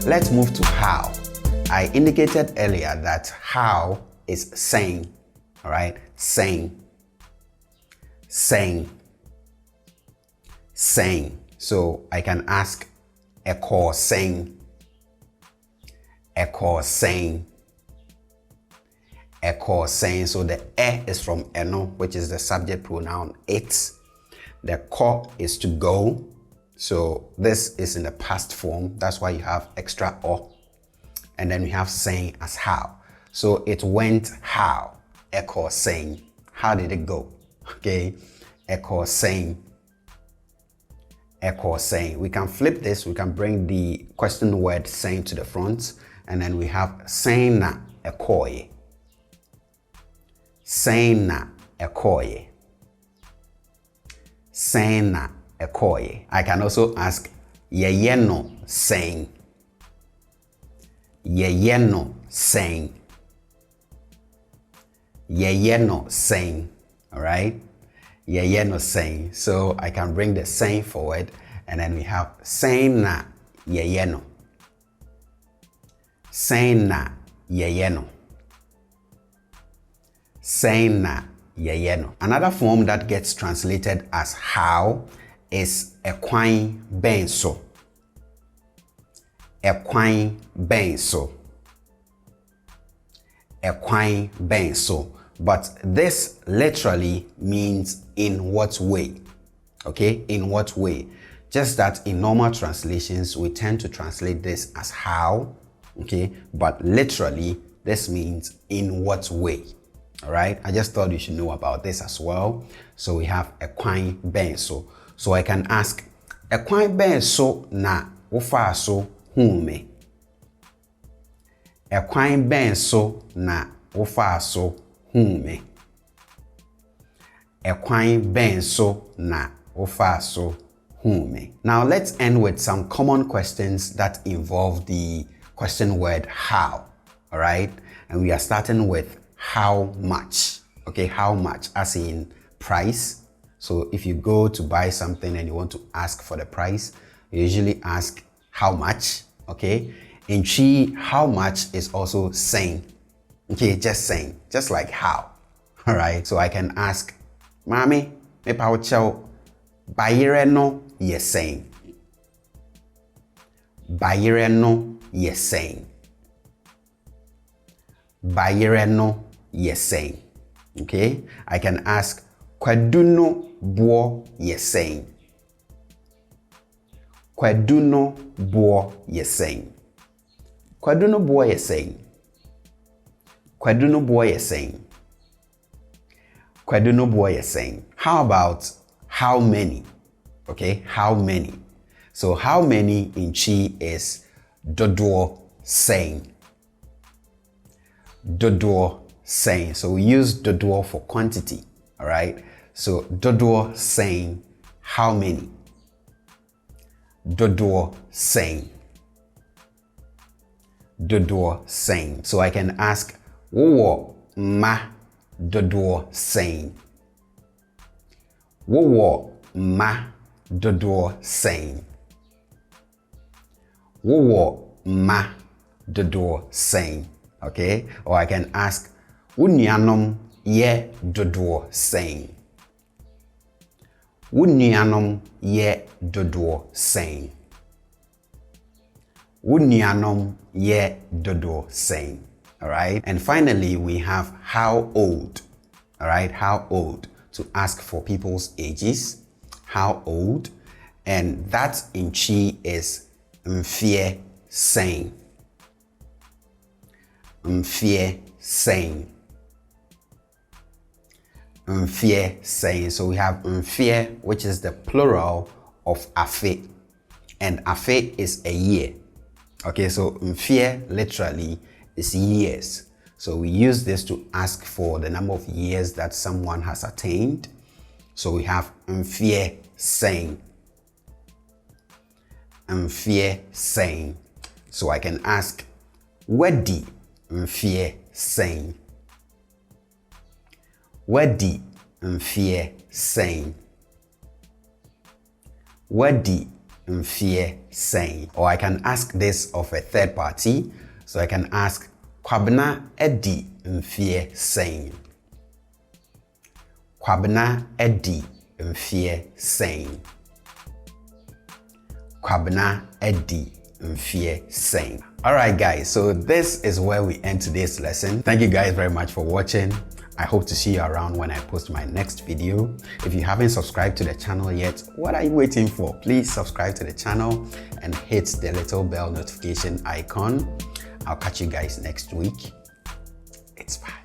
let's move to how. I indicated earlier that how is saying, all right? Saying. So I can ask Eko saying. So the is from eno, which is the subject pronoun it. The ko is to go. So this is in the past form. That's why you have extra o. And then we have saying as how. So it went how. Eko saying. How did it go? Okay. Eko saying. We can flip this. We can bring the question word saying to the front. And then we have saying na ekoye. Saying na ekoye. I can also ask yeyeno saying. All right. Yeyeno saying. So I can bring the saying forward, and then we have saying na yeyeno. Another form that gets translated as how is ekwan benso. But this literally means in what way. Okay, in what way? Just that in normal translations, we tend to translate this as how. Okay, but literally, this means in what way. All right, I just thought you should know about this as well. So we have ekwan benso. So I can ask, ekwan benso na wofa so hume. Ekwan benso na wofa so hume. Ekwan benso na wofa so hume. Now let's end with some common questions that involve the question word how. All right, and we are starting with how much. Okay, how much as in price. So if you go to buy something and you want to ask for the price, you usually ask how much. Okay, in Chi, how much is also saying. Okay, just saying, just like how. All right, so I can ask, Mami, me pa ucho bayire no ye saying. Bayire no ye saying. Okay, I can ask, kwaduno bo ye saying. Kwaduno bo ye saying. How about how many? Okay, how many? So how many in Chi is dodoo saying. So we use dodoo for quantity. All right, so dodoo saying how many. Dodoo saying. So I can ask, wo ma dodoo saying. Wo ma dodoo saying. Okay, or I can ask, Unyanom ye dodoo saying. All right, and finally we have how old. All right, how old, to ask for people's ages. How old, and that in Chi is mfee saying. So we have mfee, which is the plural of afe, and afe is a year. Okay, so mfee literally is years. So we use this to ask for the number of years that someone has attained. So we have mfee saying. So I can ask, Woadi mfee saying. mfee saying. Or I can ask this of a third party. So I can ask Kwabena edi mfee saying. Kwabena edi mfee saying. Kwabena edi mfee saying. Alright guys, so this is where we end today's lesson. Thank you guys very much for watching. I hope to see you around when I post my next video. If you haven't subscribed to the channel yet, what are you waiting for? Please subscribe to the channel and hit the little bell notification icon. I'll catch you guys next week. It's bye.